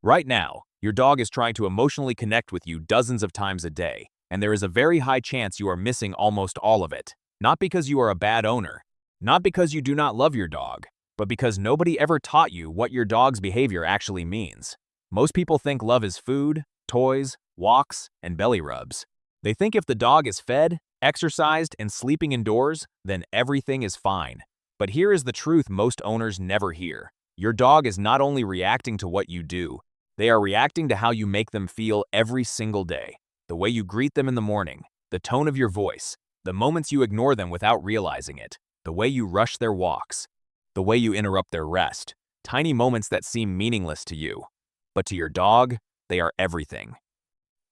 Right now, your dog is trying to emotionally connect with you dozens of times a day, and there is a very high chance you are missing almost all of it. Not because you are a bad owner, not because you do not love your dog, but because nobody ever taught you what your dog's behavior actually means. Most people think love is food, toys, walks, and belly rubs. They think if the dog is fed, exercised, and sleeping indoors, then everything is fine. But here is the truth most owners never hear. Your dog is not only reacting to what you do, they are reacting to how you make them feel every single day. The way you greet them in the morning, the tone of your voice, the moments you ignore them without realizing it, the way you rush their walks, the way you interrupt their rest. Tiny moments that seem meaningless to you. But to your dog, they are everything.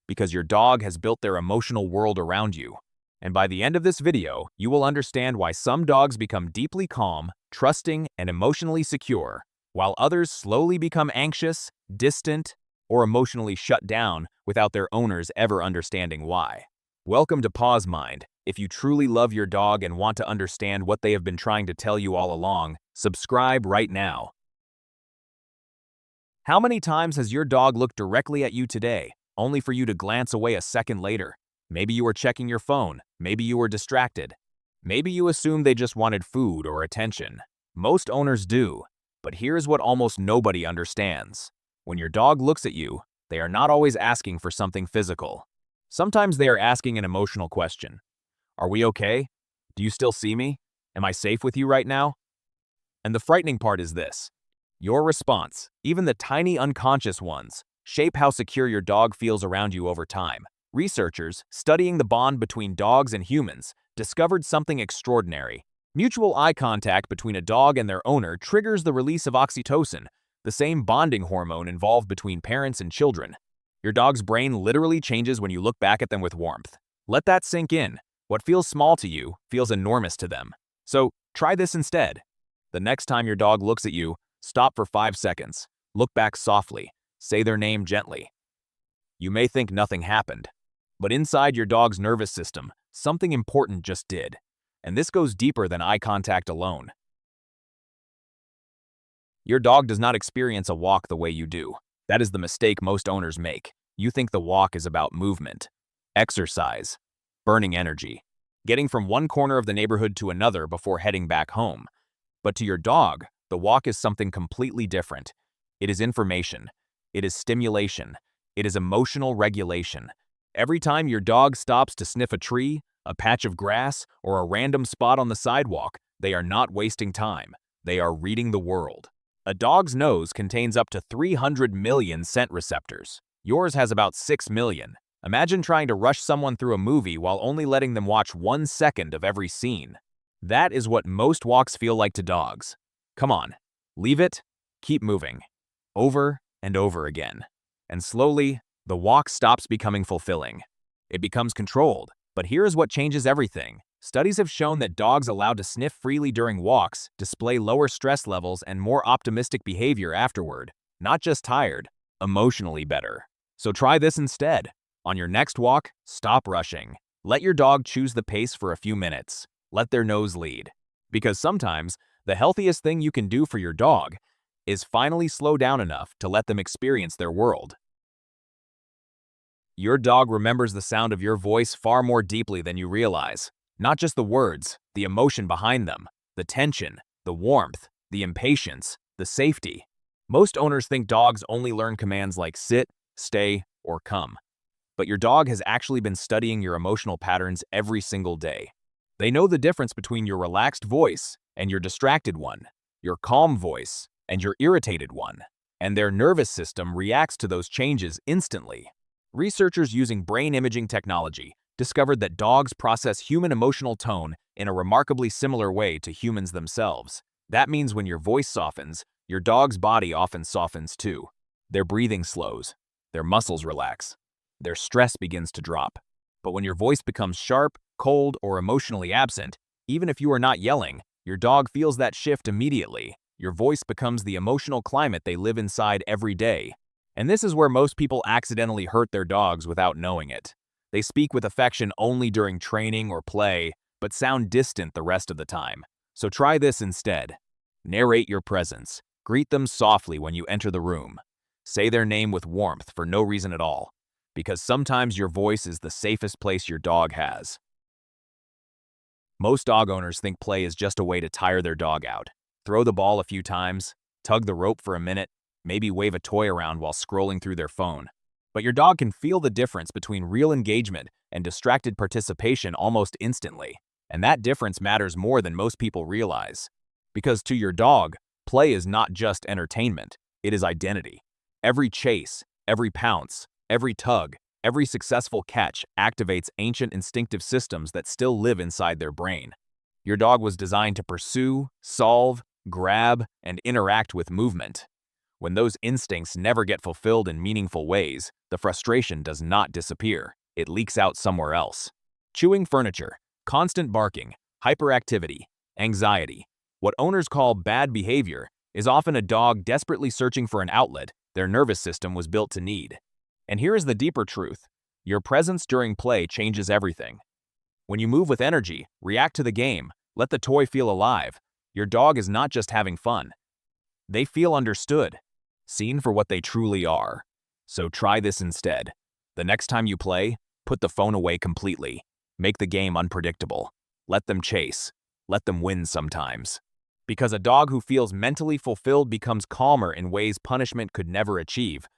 Because your dog has built their emotional world around you. And by the end of this video, you will understand why some dogs become deeply calm, trusting, and emotionally secure, while others slowly become anxious, distant, or emotionally shut down without their owners ever understanding why. Welcome to Pawsmind. If you truly love your dog and want to understand what they have been trying to tell you all along, subscribe right now. How many times has your dog looked directly at you today, only for you to glance away a second later? Maybe you were checking your phone, maybe you were distracted. Maybe you assumed they just wanted food or attention. Most owners do, but here's what almost nobody understands. When your dog looks at you, they are not always asking for something physical. Sometimes they are asking an emotional question. Are we okay? Do you still see me? Am I safe with you right now? And the frightening part is this. Your response, even the tiny unconscious ones, shape how secure your dog feels around you over time. Researchers, studying the bond between dogs and humans, discovered something extraordinary. Mutual eye contact between a dog and their owner triggers the release of oxytocin, the same bonding hormone involved between parents and children. Your dog's brain literally changes when you look back at them with warmth. Let that sink in. What feels small to you feels enormous to them. So, try this instead. The next time your dog looks at you, stop for 5 seconds. Look back softly. Say their name gently. You may think nothing happened, but inside your dog's nervous system, something important just did. And this goes deeper than eye contact alone. Your dog does not experience a walk the way you do. That is the mistake most owners make. You think the walk is about movement, exercise, burning energy, getting from one corner of the neighborhood to another before heading back home. But to your dog, the walk is something completely different. It is information. It is stimulation. It is emotional regulation. Every time your dog stops to sniff a tree, a patch of grass, or a random spot on the sidewalk, they are not wasting time. They are reading the world. A dog's nose contains up to 300 million scent receptors. Yours has about 6 million. Imagine trying to rush someone through a movie while only letting them watch 1 second of every scene. That is what most walks feel like to dogs. Come on, leave it, keep moving. Over and over again. And slowly, the walk stops becoming fulfilling. It becomes controlled. But here is what changes everything. Studies have shown that dogs allowed to sniff freely during walks display lower stress levels and more optimistic behavior afterward. Not just tired, emotionally better. So try this instead. On your next walk, stop rushing. Let your dog choose the pace for a few minutes. Let their nose lead. Because sometimes, the healthiest thing you can do for your dog is finally slow down enough to let them experience their world. Your dog remembers the sound of your voice far more deeply than you realize. Not just the words, the emotion behind them, the tension, the warmth, the impatience, the safety. Most owners think dogs only learn commands like sit, stay, or come. But your dog has actually been studying your emotional patterns every single day. They know the difference between your relaxed voice and your distracted one, your calm voice and your irritated one, and their nervous system reacts to those changes instantly. Researchers using brain imaging technology discovered that dogs process human emotional tone in a remarkably similar way to humans themselves. That means when your voice softens, your dog's body often softens too. Their breathing slows, their muscles relax, their stress begins to drop. But when your voice becomes sharp, cold, or emotionally absent, even if you are not yelling, your dog feels that shift immediately. Your voice becomes the emotional climate they live inside every day. And this is where most people accidentally hurt their dogs without knowing it. They speak with affection only during training or play, but sound distant the rest of the time. So try this instead. Narrate your presence. Greet them softly when you enter the room. Say their name with warmth for no reason at all, because sometimes your voice is the safest place your dog has. Most dog owners think play is just a way to tire their dog out. Throw the ball a few times, tug the rope for a minute, maybe wave a toy around while scrolling through their phone. But your dog can feel the difference between real engagement and distracted participation almost instantly. And that difference matters more than most people realize. Because to your dog, play is not just entertainment, it is identity. Every chase, every pounce, every tug, every successful catch activates ancient instinctive systems that still live inside their brain. Your dog was designed to pursue, solve, grab, and interact with movement. When those instincts never get fulfilled in meaningful ways, the frustration does not disappear. It leaks out somewhere else. Chewing furniture, constant barking, hyperactivity, anxiety. What owners call bad behavior is often a dog desperately searching for an outlet their nervous system was built to need. And here is the deeper truth. Your presence during play changes everything. When you move with energy, react to the game, let the toy feel alive, your dog is not just having fun. They feel understood, seen for what they truly are. So try this instead. The next time you play, put the phone away completely. Make the game unpredictable. Let them chase. Let them win sometimes. Because a dog who feels mentally fulfilled becomes calmer in ways punishment could never achieve.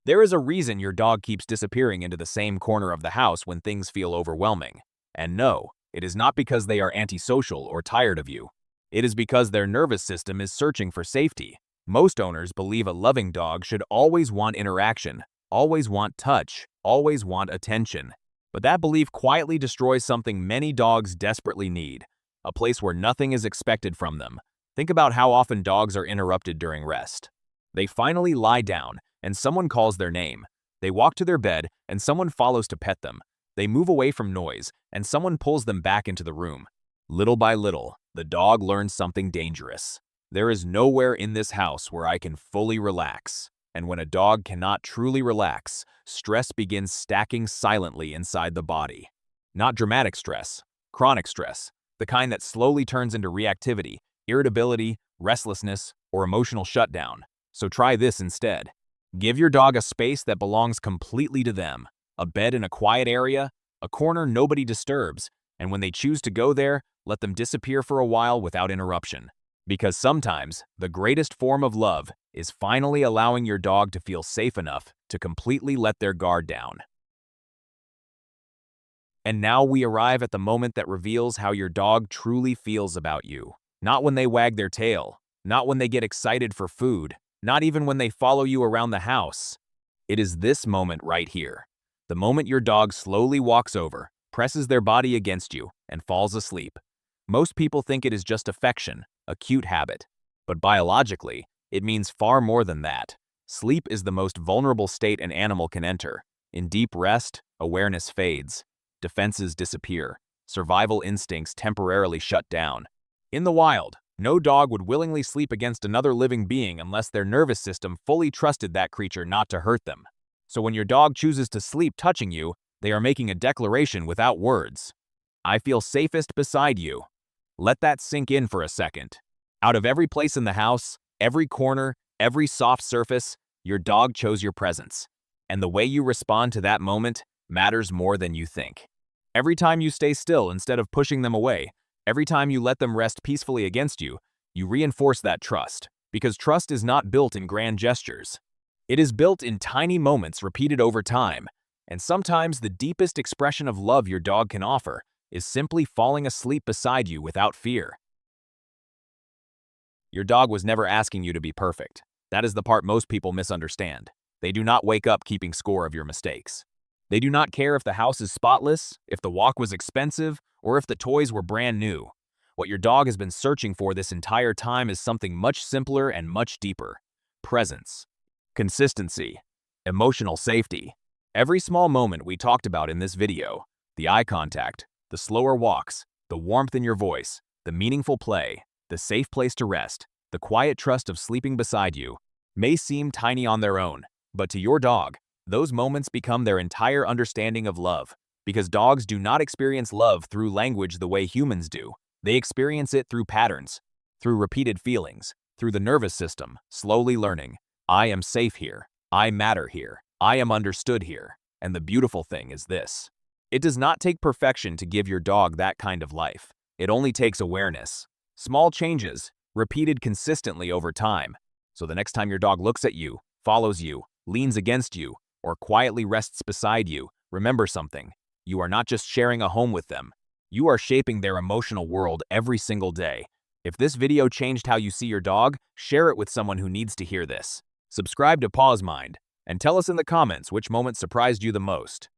There is a reason your dog keeps disappearing into the same corner of the house when things feel overwhelming. And no, it is not because they are antisocial or tired of you. It is because their nervous system is searching for safety. Most owners believe a loving dog should always want interaction, always want touch, always want attention. But that belief quietly destroys something many dogs desperately need. A place where nothing is expected from them. Think about how often dogs are interrupted during rest. They finally lie down, and someone calls their name. They walk to their bed, and someone follows to pet them. They move away from noise, and someone pulls them back into the room. Little by little, the dog learns something dangerous. There is nowhere in this house where I can fully relax. And when a dog cannot truly relax, stress begins stacking silently inside the body. Not dramatic stress, chronic stress. The kind that slowly turns into reactivity, irritability, restlessness, or emotional shutdown. So try this instead. Give your dog a space that belongs completely to them. A bed in a quiet area, a corner nobody disturbs, and when they choose to go there, let them disappear for a while without interruption. Because sometimes, the greatest form of love is finally allowing your dog to feel safe enough to completely let their guard down. And now we arrive at the moment that reveals how your dog truly feels about you. Not when they wag their tail, not when they get excited for food, not even when they follow you around the house. It is this moment right here. The moment your dog slowly walks over, presses their body against you, and falls asleep. Most people think it is just affection, a cute habit. But biologically, it means far more than that. Sleep is the most vulnerable state an animal can enter. In deep rest, awareness fades. Defenses disappear. Survival instincts temporarily shut down. In the wild, no dog would willingly sleep against another living being unless their nervous system fully trusted that creature not to hurt them. So when your dog chooses to sleep touching you, they are making a declaration without words. I feel safest beside you. Let that sink in for a second. Out of every place in the house, every corner, every soft surface, your dog chose your presence. And the way you respond to that moment matters more than you think. Every time you stay still instead of pushing them away, every time you let them rest peacefully against you, you reinforce that trust. Because trust is not built in grand gestures. It is built in tiny moments repeated over time. And sometimes the deepest expression of love your dog can offer is simply falling asleep beside you without fear. Your dog was never asking you to be perfect. That is the part most people misunderstand. They do not wake up keeping score of your mistakes. They do not care if the house is spotless, if the walk was expensive, or if the toys were brand new. What your dog has been searching for this entire time is something much simpler and much deeper. Presence, consistency, emotional safety. Every small moment we talked about in this video, the eye contact, the slower walks, the warmth in your voice, the meaningful play, the safe place to rest, the quiet trust of sleeping beside you, may seem tiny on their own, but to your dog, those moments become their entire understanding of love. Because dogs do not experience love through language the way humans do. They experience it through patterns, through repeated feelings, through the nervous system, slowly learning, I am safe here, I matter here, I am understood here. And the beautiful thing is this. It does not take perfection to give your dog that kind of life. It only takes awareness. Small changes, repeated consistently over time. So the next time your dog looks at you, follows you, leans against you, or quietly rests beside you, remember something. You are not just sharing a home with them. You are shaping their emotional world every single day. If this video changed how you see your dog, share it with someone who needs to hear this. Subscribe to Pawsmind, and tell us in the comments which moment surprised you the most.